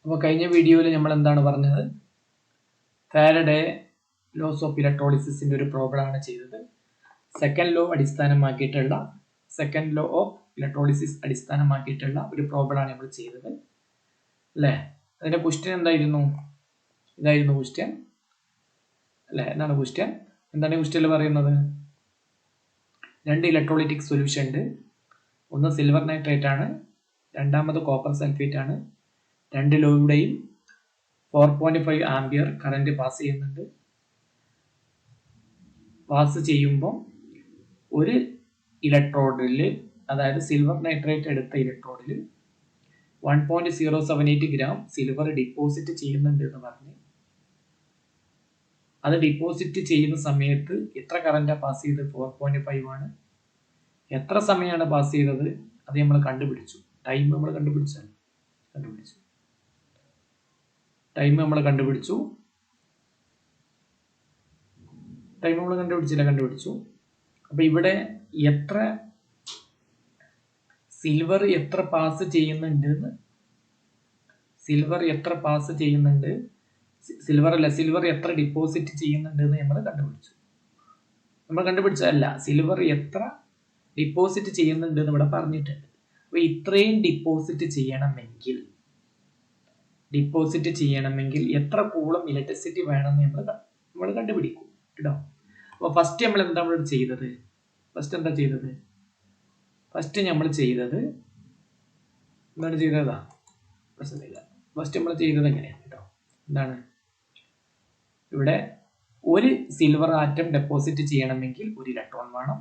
അപ്പോൾ കഴിഞ്ഞ വീഡിയോയിൽ നമ്മൾ എന്താണ് പറഞ്ഞത്? ഫാരഡേ ലോസ് ഓഫ് ഇലക്ട്രോളിസിന്റെ ഒരു പ്രോബ്ലമാണ് ചെയ്തത്. സെക്കൻഡ് ലോ ഓഫ് ഇലക്ട്രോളിസിസ് അടിസ്ഥാനമാക്കിയിട്ടുള്ള ഒരു പ്രോബ്ലമാണ് നമ്മൾ ചെയ്തത് അല്ലേ? അതിന്റെ ക്വസ്റ്റ്യൻ എന്തായിരുന്നു? ഇതായിരുന്നു ക്വസ്റ്റ്യൻ അല്ലേ? എന്താണ് ക്വസ്റ്റ്യൻ? എന്താണ് ക്വസ്റ്റ്യനിൽ പറയുന്നത്? രണ്ട് ഇലക്ട്രോളിറ്റിക് സൊല്യൂഷൻ ഉണ്ട്. ഒന്ന് സിൽവർ നൈട്രേറ്റ് ആണ്, രണ്ടാമത് കോപ്പർ സൾഫേറ്റ് ആണ്. രണ്ട് ലോയുടെയും 4.5 ആംപിയർ കറന്റ് പാസ് ചെയ്യുന്നുണ്ട്. പാസ് ചെയ്യുമ്പോൾ ഒരു ഇലക്ട്രോഡിൽ, അതായത് സിൽവർ നൈട്രേറ്റ് എടുത്ത ഇലക്ട്രോഡിൽ 1.078 ഗ്രാം സിൽവർ ഡിപ്പോസിറ്റ് ചെയ്യുന്നുണ്ട് എന്ന് പറഞ്ഞ്, അത് ഡിപ്പോസിറ്റ് ചെയ്യുന്ന സമയത്ത് എത്ര കറന്റാണ് പാസ് ചെയ്തത്? 4.5 ആണ്. എത്ര സമയമാണ് പാസ് ചെയ്തത്? അത് നമ്മൾ കണ്ടുപിടിച്ചു. ടൈം നമ്മൾ കണ്ടുപിടിച്ചു. കണ്ടുപിടിച്ചു. അപ്പൊ ഇവിടെ എത്ര സിൽവർ എത്ര പാസ് ചെയ്യുന്നുണ്ട്, സിൽവർ എത്ര ഡിപ്പോസിറ്റ് ചെയ്യുന്നുണ്ട് എന്ന് നമ്മൾ കണ്ടുപിടിച്ചതല്ല, സിൽവർ എത്ര ഡിപ്പോസിറ്റ് ചെയ്യുന്നുണ്ട് എന്ന് ഇവിടെ പറഞ്ഞിട്ടുണ്ട്. അപ്പൊ ഇത്രയും ഡിപ്പോസിറ്റ് ചെയ്യണമെങ്കിൽ എത്ര കൂളം ഇലക്ട്രിസിറ്റി വേണമെന്ന് നമ്മൾ കണ്ടുപിടിക്കും കേട്ടോ. അപ്പൊ ഫസ്റ്റ് നമ്മൾ എന്താ ചെയ്തത്? ഫസ്റ്റ് നമ്മൾ ചെയ്തത് എങ്ങനെയാണ് കേട്ടോ? എന്താണ്? ഇവിടെ ഒരു സിൽവർ ആറ്റം ഡെപ്പോസിറ്റ് ചെയ്യണമെങ്കിൽ ഒരു ഇലക്ട്രോൺ വേണം.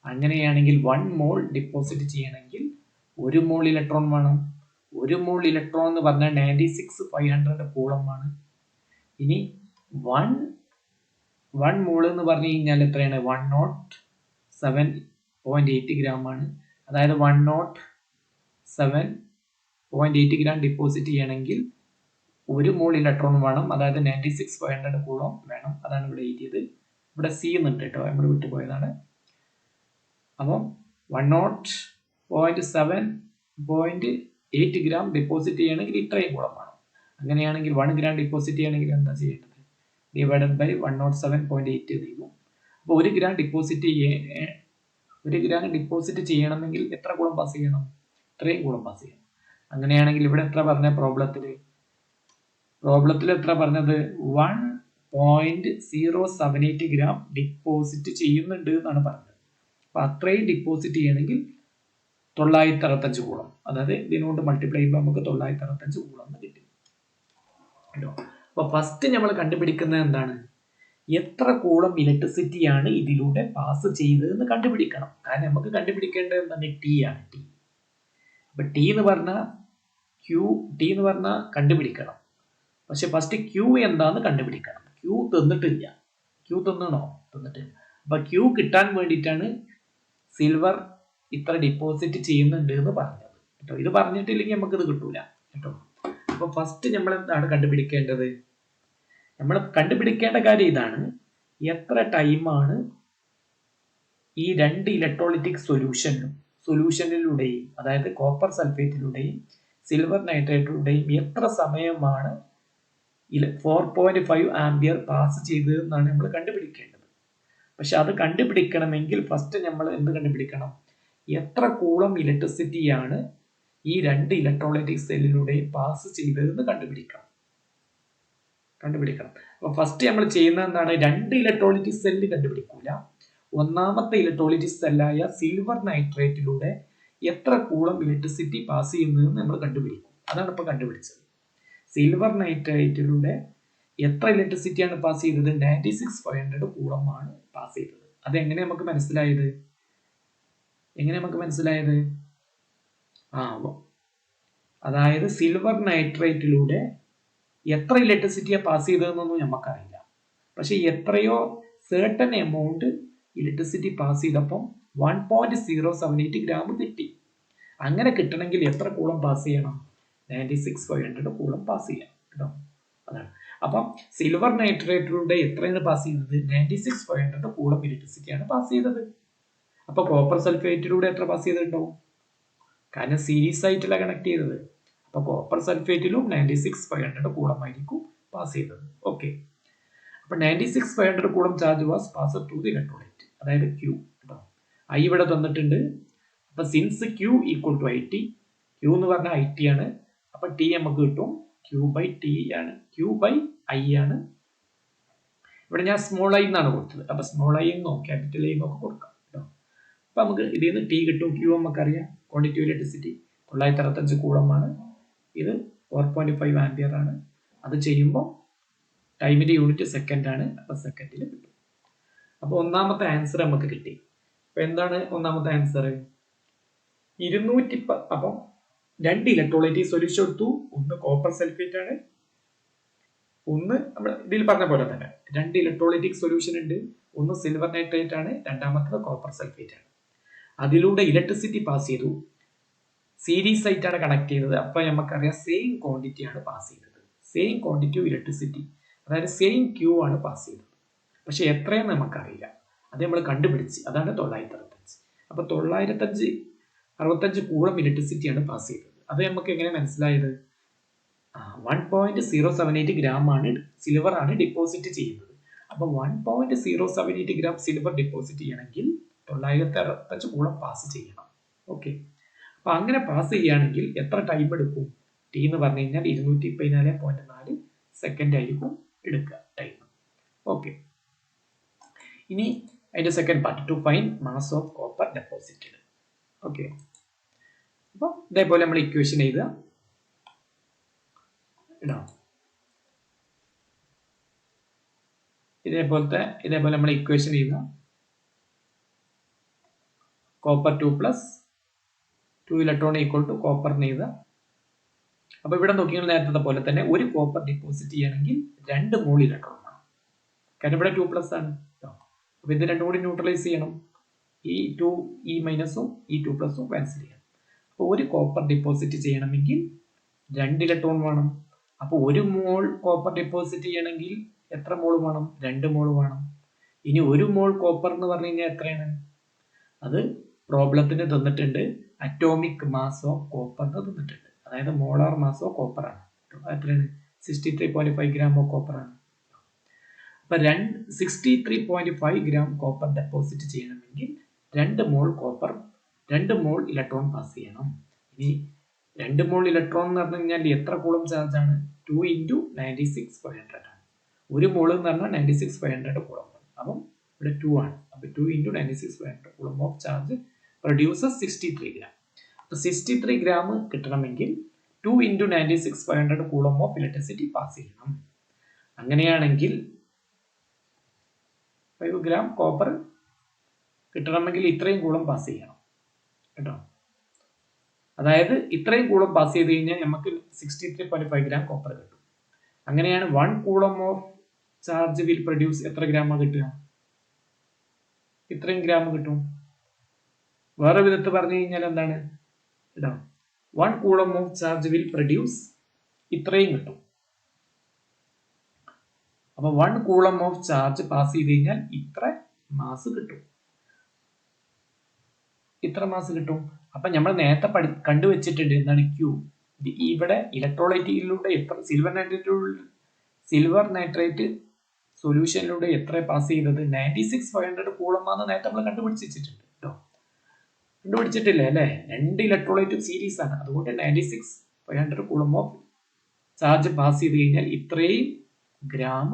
അങ്ങനെയാണെങ്കിൽ 1 മോൾ ഡിപ്പോസിറ്റ് ചെയ്യണമെങ്കിൽ 1 മോൾ ഇലക്ട്രോൺ വേണം. 1 മോൾ ഇലക്ട്രോൺ എന്ന് പറഞ്ഞാൽ 96,500 കൂളമാണ്. ഇനി 1 മോൾ എന്ന് പറഞ്ഞു കഴിഞ്ഞാൽ എത്രയാണ്? 107.8 ഗ്രാം ആണ്. അതായത് 107.8 ഗ്രാം ഡിപ്പോസിറ്റ് ചെയ്യണമെങ്കിൽ 1 മോൾ ഇലക്ട്രോൺ വേണം. അതായത് 96,500 കൂളം വേണം. അതാണ് ഇവിടെ എഴുതിയത്. ഇവിടെ സി എന്നുണ്ട് കേട്ടോ, നമ്മൾ വിട്ടുപോയതാണ്. അപ്പം 107.8 ഗ്രാം ഡിപ്പോസിറ്റ് ചെയ്യണമെങ്കിൽ ഇത്രയും കൂളം വേണം. അങ്ങനെയാണെങ്കിൽ 1 ഗ്രാം ഡിപ്പോസിറ്റ് ചെയ്യണമെങ്കിൽ എന്താ ചെയ്യേണ്ടത്? ഡിവൈഡഡ് ബൈ 107.8 ചെയ്യും. അപ്പോൾ 1 ഗ്രാം ഡിപ്പോസിറ്റ് ചെയ്യണമെങ്കിൽ എത്ര കൂളം പാസ് ചെയ്യണം? ഇത്രയും കൂളം പാസ് ചെയ്യണം. അങ്ങനെയാണെങ്കിൽ ഇവിടെ എത്ര പറഞ്ഞ പ്രോബ്ലത്തിൽ എത്ര പറഞ്ഞത്? 1.078 ഗ്രാം ഡിപ്പോസിറ്റ് ചെയ്യുന്നുണ്ട് എന്നാണ് പറഞ്ഞത്. അപ്പൊ അത്രയും ഡിപ്പോസിറ്റ് ചെയ്യണമെങ്കിൽ 965 കൂളം, അതായത് ഇതിനോട് മൾട്ടിപ്ലൈ ചെയ്യുമ്പോൾ നമുക്ക് 965 കൂളം എന്ന് കിട്ടും കേട്ടോ. അപ്പൊ ഫസ്റ്റ് നമ്മൾ കണ്ടുപിടിക്കുന്നത് എന്താണ്? എത്ര കൂളം ഇലക്ട്രിസിറ്റിയാണ് ഇതിലൂടെ പാസ് ചെയ്തതെന്ന് കണ്ടുപിടിക്കണം. കാരണം നമുക്ക് കണ്ടുപിടിക്കേണ്ടത് എന്താണ്? ടി ആണ്. അപ്പൊ ടി എന്ന് പറഞ്ഞാൽ കണ്ടുപിടിക്കണം. പക്ഷെ ഫസ്റ്റ് ക്യൂ എന്താന്ന് കണ്ടുപിടിക്കണം. ക്യൂ തന്നിട്ടില്ല. തന്നിട്ടില്ല. അപ്പൊ ക്യൂ കിട്ടാൻ വേണ്ടിയിട്ടാണ് സിൽവർ ഇത്ര ഡിപ്പോസിറ്റ് ചെയ്യുന്നുണ്ട് എന്ന് പറഞ്ഞത് കേട്ടോ. ഇത് പറഞ്ഞിട്ടില്ലെങ്കിൽ നമുക്കിത് കിട്ടൂല കേട്ടോ. അപ്പൊ ഫസ്റ്റ് നമ്മൾ എന്താണ് കണ്ടുപിടിക്കേണ്ടത്? നമ്മൾ കണ്ടുപിടിക്കേണ്ട കാര്യം ഇതാണ്: എത്ര ടൈമാണ് ഈ രണ്ട് ഇലക്ട്രോളിറ്റിക് സൊല്യൂഷനിലൂടെയും, അതായത് കോപ്പർ സൾഫേറ്റിലൂടെയും സിൽവർ നൈട്രേറ്റിലൂടെയും എത്ര സമയമാണ് 4.5 ആംപിയർ പാസ് ചെയ്തതെന്നാണ് നമ്മൾ കണ്ടുപിടിക്കേണ്ടത്. പക്ഷെ അത് കണ്ടുപിടിക്കണമെങ്കിൽ ഫസ്റ്റ് നമ്മൾ എന്ത് കണ്ടുപിടിക്കണം? എത്ര കൂളം ഇലക്ട്രിസിറ്റിയാണ് ഈ രണ്ട് ഇലക്ട്രോലൈറ്റിക് സെല്ലിലൂടെയും പാസ് ചെയ്തതെന്ന് കണ്ടുപിടിക്കണം. അപ്പൊ ഫസ്റ്റ് നമ്മൾ ചെയ്യുന്നത് എന്താണ്? രണ്ട് ഇലക്ട്രോലൈറ്റിക് സെല്ല് കണ്ടുപിടിക്കൂല. ഒന്നാമത്തെ ഇലക്ട്രോലൈറ്റിക് സെല്ലായ സിൽവർ നൈട്രേറ്റിലൂടെ എത്ര കൂളം ഇലക്ട്രിസിറ്റി പാസ് ചെയ്യുന്നതെന്ന് നമ്മൾ കണ്ടുപിടിക്കും. അതാണ് ഇപ്പൊ കണ്ടുപിടിച്ചത്. സിൽവർ നൈട്രേറ്റിലൂടെ എത്ര ഇലക്ട്രിസിറ്റിയാണ് പാസ് ചെയ്തത്? 96,500 കൂളമാണ് പാസ് ചെയ്തത്. അതെങ്ങനെ നമുക്ക് മനസ്സിലായത്? അതായത് സിൽവർ നൈട്രേറ്റിലൂടെ എത്ര ഇലക്ട്രിസിറ്റിയാണ് പാസ് ചെയ്തതെന്നൊന്നും നമുക്കറിയില്ല. പക്ഷെ എത്രയോ certain എമൗണ്ട് ഇലക്ട്രിസിറ്റി പാസ് ചെയ്തപ്പം 1.078 ഗ്രാം കിട്ടി. അങ്ങനെ കിട്ടണമെങ്കിൽ എത്ര കൂളം പാസ് ചെയ്യണം? 96,500 കൂളം പാസ് ചെയ്യണം കേട്ടോ. അതാണ്. അപ്പം സിൽവർ നൈട്രേറ്റിലൂടെ എത്രയാണ് പാസ് ചെയ്തത്? 96,500 കൂളം ഇലക്ട്രിസിറ്റിയാണ് പാസ് ചെയ്തത്. അപ്പൊ കോപ്പർ സൾഫേറ്റിലൂടെ എത്ര പാസ് ചെയ്തിട്ടുണ്ടാവും? കാരണം സീരീസ് ആയിട്ടല്ല കണക്ട് ചെയ്തത്. അപ്പോൾ കോപ്പർ സൾഫേറ്റിലും 96,500 കൂളമായിരിക്കും പാസ് ചെയ്തത്. ഓക്കെ, അപ്പോൾ 96,500 coulomb charge was pass through the electrolyte, അതായത് ക്യൂ കേട്ടോ. ഐ ഇവിടെ തന്നിട്ടുണ്ട്. അപ്പോൾ since Q equal to I T, Q എന്ന് പറഞ്ഞാൽ ഐ ടി ആണ്. അപ്പോൾ ടി നമുക്ക് കിട്ടും ക്യൂ ബൈ ടി ആണ്, ക്യൂ ബൈ ഐ ആണ്. ഇവിടെ ഞാൻ സ്മോൾ ഐ എന്നാണ് കൊടുത്തത്. അപ്പോൾ സ്മോൾ ഐ എന്നോ ക്യാപിറ്റൽ ഐ എന്നൊക്കെ കൊടുക്കാം കേട്ടോ. അപ്പോൾ നമുക്ക് ഇതിൽ നിന്ന് ടി കിട്ടും. ക്യൂ നമുക്കറിയാം, ക്വാണ്ടിറ്റി ഓഫ് ഇലക്ട്രിസിറ്റി 965 കൂളമാണ്. ഇത് 4.5 ആംപിയർ ആണ്. അത് ചെയ്യുമ്പോൾ ടൈമിന്റെ യൂണിറ്റ് സെക്കൻഡ് ആണ്. അപ്പോൾ സെക്കൻഡിൽ കിട്ടും. അപ്പോൾ ഒന്നാമത്തെ ആൻസർ നമുക്ക് കിട്ടി. അപ്പോൾ എന്താണ് ഒന്നാമത്തെ ആൻസർ? 210. അപ്പം 2 ഇലക്ട്രോലൈറ്റ് സൊല്യൂഷൻ എടുത്തു. ഒന്ന് കോപ്പർ സൾഫേറ്റ് ആണ്, ഒന്ന് നമ്മൾ ഇതിൽ പറഞ്ഞ പോലെ തന്നെ 2 ഇലക്ട്രോലൈറ്റിക് സൊല്യൂഷൻ ഉണ്ട്. ഒന്ന് സിൽവർ നൈട്രേറ്റ് ആണ്, രണ്ടാമത്തത് കോപ്പർ സൾഫേറ്റ് ആണ്. അതിലൂടെ ഇലക്ട്രിസിറ്റി പാസ് ചെയ്തു. സീരീസ് ആയിട്ടാണ് കണക്ട് ചെയ്തത്. അപ്പൊ നമുക്കറിയാം സെയിം ക്വാണ്ടിറ്റി ആണ് പാസ് ചെയ്തത്. സെയിം ക്വാണ്ടിറ്റി ഓഫ് ഇലക്ട്രിസിറ്റി, അതായത് സെയിം ക്യൂ ആണ് പാസ് ചെയ്തത്. പക്ഷെ എത്രയെന്ന് നമുക്കറിയില്ല. അത് നമ്മൾ കണ്ടുപിടിച്ച്, അതാണ് 965. അപ്പൊ 965 കൂളം ഇലക്ട്രിസിറ്റിയാണ് പാസ് ചെയ്തത്. അത് നമുക്ക് എങ്ങനെ മനസ്സിലായത്? 1.078 ഗ്രാം ആണ് സിൽവർ ആണ് ഡിപ്പോസിറ്റ് ചെയ്യുന്നത്. അപ്പൊ 1.078 ഗ്രാം സിൽവർ ഡിപ്പോസിറ്റ് ചെയ്യണമെങ്കിൽ 965 കൂളം പാസ് ചെയ്യണം. ഓക്കെ, അപ്പൊ അങ്ങനെ പാസ് ചെയ്യുകയാണെങ്കിൽ എത്ര ടൈം എടുക്കും? ടി എന്ന് പറഞ്ഞു കഴിഞ്ഞാൽ 214.4 സെക്കൻഡ് ആയിരിക്കും എടുക്കുക ടൈം. ഓക്കെ, ഇനി അതിന്റെ second part, to find mass of copper deposited. Okay, അപ്പോൾ ഇതേപോലെ നമ്മൾ ഇക്വേഷൻ എഴുതുക. ഇടാം ഇതേപോലെ നമ്മൾ ഇക്വേഷൻ എഴുതുക. Copper 2 plus 2 electron equal to copper എഴുതുക. അപ്പൊ ഇവിടെ നോക്കിയാൽ നേരത്തെ പോലെ തന്നെ ഒരു കോപ്പർ ഡിപ്പോസിറ്റ് ചെയ്യണമെങ്കിൽ 2 മോൾ ഇലക്ട്രോൺ വേണം. കാരണം ഇവിടെ 2 പ്ലസ് ആണ്. അപ്പൊ ഇത് രണ്ടും കൂടി ന്യൂട്രലൈസ് ചെയ്യണം. ഈ 2 ഈ മൈനസും ഈ 2 പ്ലസും ക്യാൻസൽ ചെയ്യണം. അപ്പോൾ ഒരു കോപ്പർ ഡിപ്പോസിറ്റ് ചെയ്യണമെങ്കിൽ 2 ഇലക്ട്രോൺ വേണം. അപ്പോൾ 1 മോൾ കോപ്പർ ഡിപ്പോസിറ്റ് ചെയ്യണമെങ്കിൽ എത്ര മോൾ വേണം? 2 മോൾ വേണം. ഇനി 1 മോൾ കോപ്പർ എന്ന് പറഞ്ഞു കഴിഞ്ഞാൽ എത്രയാണ്? അത് പ്രോബ്ലത്തിന് തന്നിട്ടുണ്ട്. അറ്റോമിക് മാസ് ഓഫ് കോപ്പർ എന്ന് തന്നിട്ടുണ്ട്. അതായത് മോളാർ മാസ് ഓഫ് കോപ്പർ ആണ്. എത്രയാണ്? 63.5 ഗ്രാം ഓഫ് കോപ്പർ ആണ്. അപ്പൊ 63.5 ഗ്രാം കോപ്പർ ഡെപ്പോസിറ്റ് ചെയ്യണമെങ്കിൽ 2 മോൾ കോപ്പർ 2 മോൾ ഇലക്ട്രോൺ പാസ് ചെയ്യണം. ഇനി 2 മോൾ ഇലക്ട്രോൺ എന്ന് പറഞ്ഞു കഴിഞ്ഞാൽ എത്ര കൂളം ചാർജ് ആണ്? 2 × 96,500 ആണ്. 1 മോൾ എന്ന് പറഞ്ഞാൽ 96,500 കൂളം. അപ്പം ഇവിടെ 2 ആണ്. അപ്പൊ 2 × 96,500 coulomb of charge produces 63 gram. അപ്പൊ 63 ഗ്രാം കിട്ടണമെങ്കിൽ 2 × 96,500 കൂളം ഓഫ് ഇലക്ട്രിസിറ്റി പാസ് ചെയ്യണം. അങ്ങനെയാണെങ്കിൽ 5 ഗ്രാം കോപ്പർ കിട്ടണമെങ്കിൽ ഇത്രയും കൂളം പാസ് ചെയ്യണം കേട്ടോ. അതായത് ഇത്രയും കൂളം പാസ് ചെയ്ത് കഴിഞ്ഞാൽ നമുക്ക് 63.5 ഗ്രാം കോപ്പർ കിട്ടും. അങ്ങനെയാണ് 1 coulomb of charge will produce എത്ര ഗ്രാമാണ് കിട്ടുക? ഇത്രയും ഗ്രാം കിട്ടും. വേറെ വിധത്തിൽ പറഞ്ഞു കഴിഞ്ഞാൽ എന്താണ്? കേട്ടോ, 1 coulomb of charge will produce ഇത്രയും കിട്ടും. അപ്പൊ 1 കൂളം ഓഫ് ചാർജ് പാസ് ചെയ്ത് കഴിഞ്ഞാൽ ഇത്ര മാസ് കിട്ടും. ഇത്ര മാസ് കിട്ടും. അപ്പൊ നമ്മൾ നേരത്തെ കണ്ടുവച്ചിട്ടുണ്ട് എന്താണ്? ക്യൂ. ഇവിടെ ഇലക്ട്രോലൈറ്റിലൂടെ എത്ര സിൽവർ നൈട്രേറ്റ് സൊല്യൂഷനിലൂടെ എത്ര പാസ് ചെയ്തത്? 96,500 കൂളമാണെന്ന് നേരത്തെ നമ്മൾ കണ്ടുപിടിച്ചിട്ടുണ്ട് കേട്ടോ. കണ്ടുപിടിച്ചിട്ടില്ലേ അല്ലെ? 2 ഇലക്ട്രോലൈറ്റും സീരീസ് ആണ്. അതുകൊണ്ട് 96,500 കൂളം ഓഫ് ചാർജ് പാസ് ചെയ്ത് കഴിഞ്ഞാൽ ഇത്രയും ഗ്രാം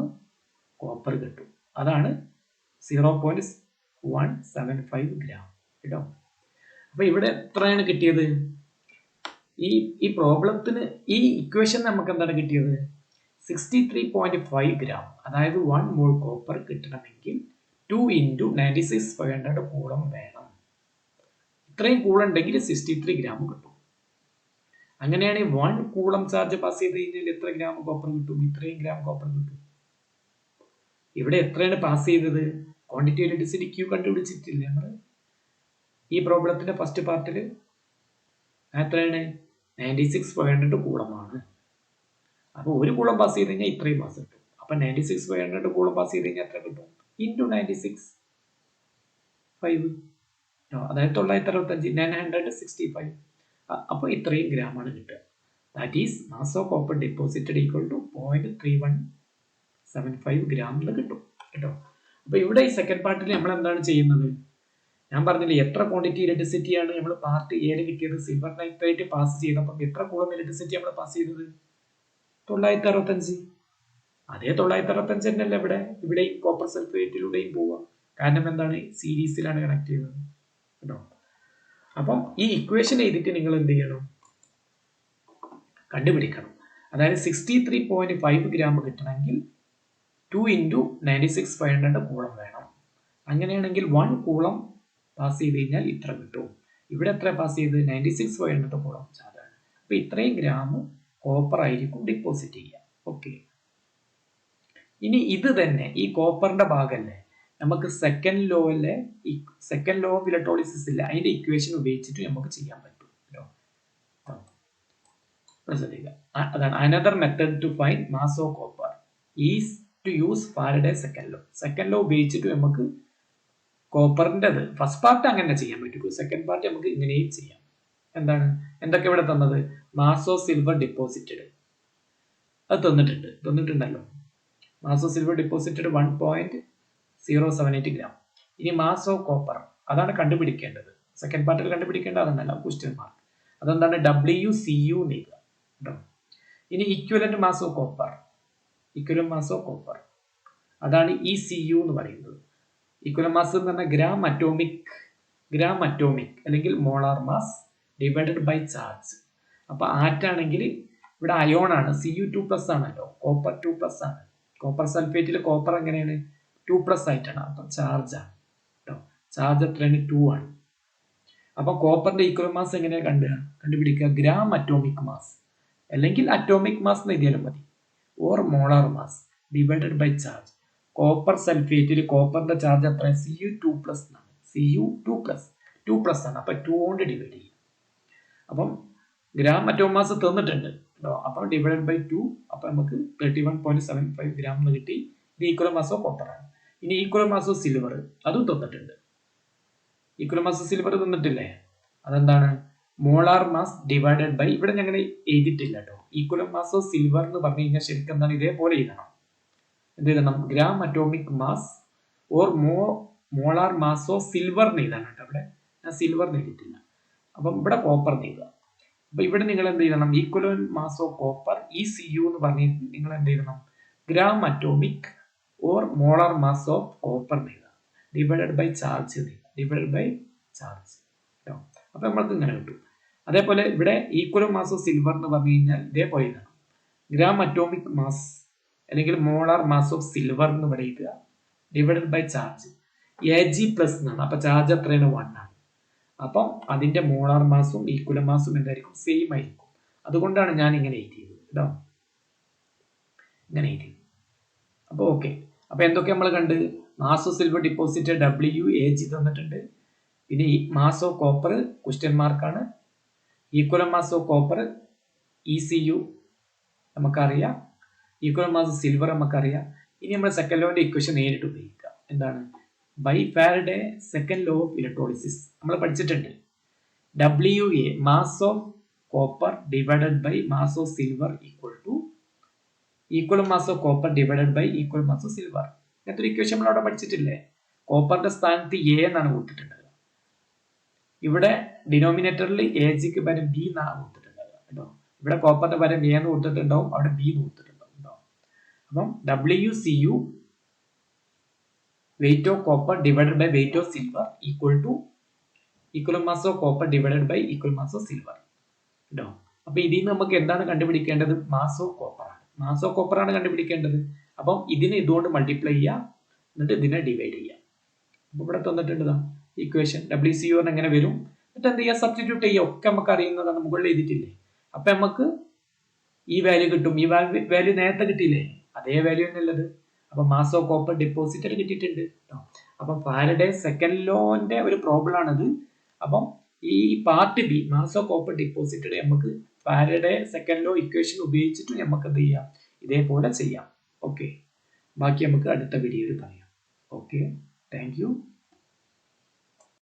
കോപ്പർ കിട്ടും. അതാണ് 0.175 ഗ്രാം കേട്ടോ. അപ്പൊ ഇവിടെ എത്രയാണ് കിട്ടിയത്? ഈ പ്രോബ്ലത്തിന് ഈ ഇക്വേഷൻ നമുക്ക് എന്താണ് കിട്ടിയത്? 63.5 ഗ്രാം, അതായത് 1 മോൾ കോപ്പർ കിട്ടണമെങ്കിൽ 2 × 96,500 കൂളം വേണം. ഇത്രയും കൂളം ഉണ്ടെങ്കിൽ 63 ഗ്രാം കിട്ടും. അങ്ങനെയാണെങ്കിൽ 1 കൂളം ചാർജ് പാസ് ചെയ്ത് കഴിഞ്ഞാൽ എത്ര ഗ്രാം കോപ്പർ കിട്ടും? ഇത്രയും ഗ്രാം കോപ്പർ കിട്ടും. ഇവിടെ എത്രയാണ് പാസ് ചെയ്തത്? ക്വാണ്ടിറ്റി ഇലക്ട്രിസിറ്റി ക്യൂ കണ്ടുപിടിച്ചിട്ടില്ലേ നമ്മൾ ഈ പ്രോബ്ലത്തിന്റെ ഫസ്റ്റ് പാർട്ടിൽ? എത്രയാണ്? 96,500 കൂളമാണ്. അപ്പൊ 1 കൂളം പാസ് ചെയ്ത് കഴിഞ്ഞാൽ ഇത്രയും മാസ് കിട്ടും. അപ്പൊ 96,500 കൂളം പാസ് ചെയ്ത് കഴിഞ്ഞാൽ എത്ര കിട്ടും? × 96,500, അതായത് 965 965. അപ്പൊ ഇത്രയും ഗ്രാമാണ് കിട്ടുക. That is mass of copper deposited equal to 0.3175 gram എന്ന് കിട്ടും കേട്ടോ. അപ്പൊ ഇവിടെ ഈ സെക്കൻഡ് പാർട്ടിൽ നമ്മൾ എന്താണ് ചെയ്യുന്നത്? ഞാൻ പറഞ്ഞില്ലേ എത്ര ക്വാണ്ടിറ്റി ഇലക്ട്രിസിറ്റിയാണ് നമ്മൾ പാർട്ട് എയിൽ കിട്ടിയത്. സിൽവർ നൈട്രേറ്റ് പാസ് ചെയ്തപ്പം എത്ര കൂളം ഇലക്ട്രിസിറ്റി നമ്മൾ പാസ് ചെയ്തത്? 965. അതേ 965 തന്നെയല്ലേ ഇവിടെയും കോപ്പർ സൾഫേറ്റിലൂടെയും പോവുക. കാരണം എന്താണ്? സീരീസിലാണ് കണക്ട് ചെയ്യുന്നത് കേട്ടോ. അപ്പം ഈ ഇക്വേഷൻ എഴുതിയിട്ട് നിങ്ങൾ എന്ത് ചെയ്യണം? കണ്ടുപിടിക്കണം. അതായത് 63.5 ഗ്രാം കിട്ടണമെങ്കിൽ 2 × 96,500 കൂളം വേണം. അങ്ങനെയാണെങ്കിൽ 1 കൂളം പാസ് ചെയ്ത് കഴിഞ്ഞാൽ ഇത്ര കിട്ടും. ഇവിടെ എത്ര പാസ് ചെയ്ത്? 96,500 കൂളം ചാർജാണ്. അപ്പൊ ഇത്രയും ഗ്രാം കോപ്പർ ആയിരിക്കും ഡിപ്പോസിറ്റ് ചെയ്യുക. ഓക്കെ. ഇനി ഇത് തന്നെ ഈ കോപ്പറിന്റെ ഭാഗമല്ലേ നമുക്ക് സെക്കൻഡ് ലോ അല്ലേ, ഈ സെക്കൻഡ് ലോ ഓഫ് ഇലക്ട്രോളിസിസ് ഇല്ല, അതിന്റെ ഇക്വേഷൻ ഉപയോഗിച്ചിട്ട് നമുക്ക് ചെയ്യാൻ പറ്റും. അതാണ് another method to find mass of copper is to use Faraday second law. Second law ഉപയോഗിച്ചിട്ട് നമുക്ക് കോപ്പറിന്റെ ഫസ്റ്റ് പാർട്ട് അങ്ങനെ ചെയ്യാൻ പറ്റും. സെക്കൻഡ് പാർട്ട് നമുക്ക് ഇങ്ങനെയും ചെയ്യാം. എന്തൊക്കെ ഇവിടെ തന്നത്? മാസ് ഓഫ് സിൽവർ ഡിപ്പോസിറ്റഡ് അത് തന്നിട്ടുണ്ടല്ലോ. Mass of silver deposited 1.078 gram. ഇനി മാസ് ഓഫ് കോപ്പർ അതാണ് കണ്ടുപിടിക്കേണ്ടത്. സെക്കൻഡ് പാർട്ടിൽ കണ്ടുപിടിക്കേണ്ടത് അതെന്നല്ല, ക്വസ്റ്റ്യൻ മാർക്ക്. അതെന്താണ്? WCU നീക്കുക കേട്ടോ. ഇനി equivalent mass of copper, equivalent mass of copper അതാണ് ECU എന്ന് പറയുന്നത്. ഇക്വലന്റ് മാസ് എന്ന് പറഞ്ഞാൽ ഗ്രാം അറ്റോമിക് അല്ലെങ്കിൽ molar mass divided by charge. അപ്പൊ ആറ്റാണെങ്കിൽ ഇവിടെ അയോൺ ആണ്, Cu2+ ആണല്ലോ, കോപ്പർ 2+ ആണ്. കോപ്പർ സൾഫേറ്റിൽ കോപ്പർ എങ്ങനെയാണ്? 2+ ആയിട്ടാണ്. അപ്പൊ ചാർജ് ആണ് കേട്ടോ. ചാർജ് എത്രയാണ്? 2 ആണ്. അപ്പൊ കോപ്പറിന്റെ ഈക്വൽ മാസ് എങ്ങനെയാ കണ്ടുപിടിക്കുക? ഗ്രാം അറ്റോമിക് മാസ് അല്ലെങ്കിൽ അറ്റോമിക് മാസ് എന്ന് എഴുതിയാലും മതി, or molar mass divided by charge. Copper സൾഫേറ്റിൽ കോപ്പറിന്റെ ചാർജ് എത്ര? Cu2+ എന്നാണ്. Cu2+ ആണ്. അപ്പൊ 2 കൊണ്ട് ഡിവൈഡ് ചെയ്യും. അപ്പം ഗ്രാം അറ്റോമിക് മാസ് തന്നിട്ടുണ്ട് കേട്ടോ. അപ്പൊ ഡിവൈഡ് ബൈ 2, അപ്പൊ നമുക്ക് 31.75 ഗ്രാം എന്ന് കിട്ടി. ഇത് ഈക്വൽ മാസ് ഓഫ് കോപ്പർ ആണ്. ഇനി ഈക്വൽ മാസ് ഓഫ് സിൽവർ അതും തന്നിട്ടുണ്ട്. ഈക്വൽ മാസ് ഓഫ് സിൽവർ തന്നിട്ടില്ലേ? അതെന്താണ്? മോളാർ മാസ് ഡിവൈഡഡ് ബൈ, ഇവിടെ ഞങ്ങൾ എഴുതിയിട്ടില്ല കേട്ടോ. ഈക്വൽ മാസ് ഓഫ് സിൽവർ എന്ന് പറഞ്ഞു കഴിഞ്ഞാൽ ശരിക്കും എന്താണ്? ഇതേപോലെ എഴുതണം. എന്ത് എഴുതണം? Gram atomic mass or molar mass of silver എന്ന് എഴുതാണ് കേട്ടോ. ഇവിടെ ഞാൻ സിൽവർ എഴുതിയിട്ടില്ല. അപ്പം ഇവിടെ കോപ്പർ എഴുതുക. അപ്പൊ ഇവിടെ നിങ്ങൾ എന്ത് ചെയ്യണം? Equivalent mass of copper ECU എന്ന് പറഞ്ഞിട്ട് നിങ്ങൾ എന്ത് ചെയ്യണം? Gram atomic or molar mass of copper എഴുതുക, divided by charge divided by charge കേട്ടോ. അപ്പൊ നമ്മൾക്ക് ഇങ്ങനെ കിട്ടും. അതേപോലെ ഇവിടെ ഈക്വൽ മാസ് ഓഫ് സിൽവർ എന്ന് പറഞ്ഞു കഴിഞ്ഞാൽ ഇതേപോലെ എഴുതണം. ഗ്രാം അറ്റോമിക് മാസ് അല്ലെങ്കിൽ മോളാർ മാസ് ഓഫ് സിൽവർ എന്ന് ഇവിടെ എഴുതുക, ഡിവൈഡഡ് ബൈ ചാർജ്. Ag+ എന്നാണ്. അപ്പൊ ചാർജ് എത്രയാണ്? 1 ആണ്. അപ്പം അതിന്റെ മോളാർ മാസും ഈക്വൽ മാസും എന്തായിരിക്കും? സെയിം ആയിരിക്കും. അതുകൊണ്ടാണ് ഞാൻ ഇങ്ങനെ എഴുതിയത് കേട്ടോ, ഇങ്ങനെ എഴുതി. അപ്പൊ ഓക്കെ. അപ്പൊ എന്തൊക്കെ നമ്മൾ കണ്ട്? Mass of silver deposit WAG തന്നിട്ടുണ്ട്. പിന്നെ മാസ് ഓഫ് കോപ്പർ ക്വസ്റ്റ്യൻ മാർക്കാണ്. Equal mass of copper ECU നമുക്കറിയാം. ഈക്വൽ മാസ് ഓഫ് സിൽവർ നമുക്കറിയാം. ഇനി നമ്മൾ സെക്കൻഡ് ലോന്റെ ഇക്വേഷൻ നേരിട്ട് ഉപയോഗിക്കാം. എന്താണ്? By Faraday second law of electrolysis നമ്മൾ പഠിച്ചിട്ടുണ്ട്. WA mass of copper divided by mass of silver equal to equal mass of copper divided by equal mass of silver. ഇങ്ങനത്തെ ഒരു ഇക്വേഷൻ നമ്മൾ അവിടെ പഠിച്ചിട്ടില്ലേ? കോപ്പറിന്റെ സ്ഥാനത്ത് A എന്നാണ് കൊടുത്തിട്ടുള്ളത്. ഇവിടെ ഡിനോമിനേറ്ററിൽ AGക്ക് പകരം B എന്നാണ് കൊടുത്തിട്ടുണ്ടാവുക കേട്ടോ. ഇവിടെ കോപ്പറിന്റെ പകരം A എന്ന് കൊടുത്തിട്ടുണ്ടാവും, അവിടെ B എന്ന് കൊടുത്തിട്ടുണ്ടാവും കേട്ടോ. അപ്പം WCU weight of copper divided by weight of silver equal to equal mass of copper divided by equal mass of silver കേട്ടോ. അപ്പൊ ഇതിൽ നിന്ന് നമുക്ക് എന്താണ് കണ്ടുപിടിക്കേണ്ടത്? മാസ് ഓഫ് കോപ്പർ ആണ്. മാസ് ഓഫ് കോപ്പർ ആണ് കണ്ടുപിടിക്കേണ്ടത്. അപ്പം ഇതിനെ ഇതുകൊണ്ട് മൾട്ടിപ്ലൈ ചെയ്യാം, എന്നിട്ട് ഇതിനെ ഡിവൈഡ് ചെയ്യാം. അപ്പൊ ഇവിടെ തന്നിട്ടുണ്ട് ഇക്വേഷൻ. WCU എങ്ങനെ വരും? എന്നിട്ട് എന്ത് ചെയ്യുക? സബ്സ്റ്റിറ്റ്യൂട്ട് ചെയ്യുക. ഒക്കെ നമുക്ക് അറിയുന്നതാണ്, മുകളിൽ എഴുതിയിട്ടില്ലേ? അപ്പൊ നമുക്ക് ഈ വാല്യൂ കിട്ടും. ഈ വാല്യൂ നേരത്തെ കിട്ടിയില്ലേ? അതേ വാല്യൂ തന്നെയുള്ളത്. അപ്പൊ മാസ് ഓഫ് കോപ്പർ ഡെപ്പോസിറ്റഡ് കിട്ടിയിട്ടുണ്ട് കേട്ടോ. അപ്പം ഫാരഡേ സെക്കൻഡ് ലോന്റെ ഒരു പ്രോബ്ലം ആണിത്. അപ്പം ഈ part B mass of copper deposited നമുക്ക് ഫാരഡേ സെക്കൻഡ് ലോ ഇക്വേഷൻ ഉപയോഗിച്ചിട്ട് നമുക്ക് എന്ത് ചെയ്യാം? ഇതേപോലെ ചെയ്യാം. ഓക്കെ. ബാക്കി നമുക്ക് അടുത്ത വീഡിയോയിൽ പറയാം. Okay, thank you.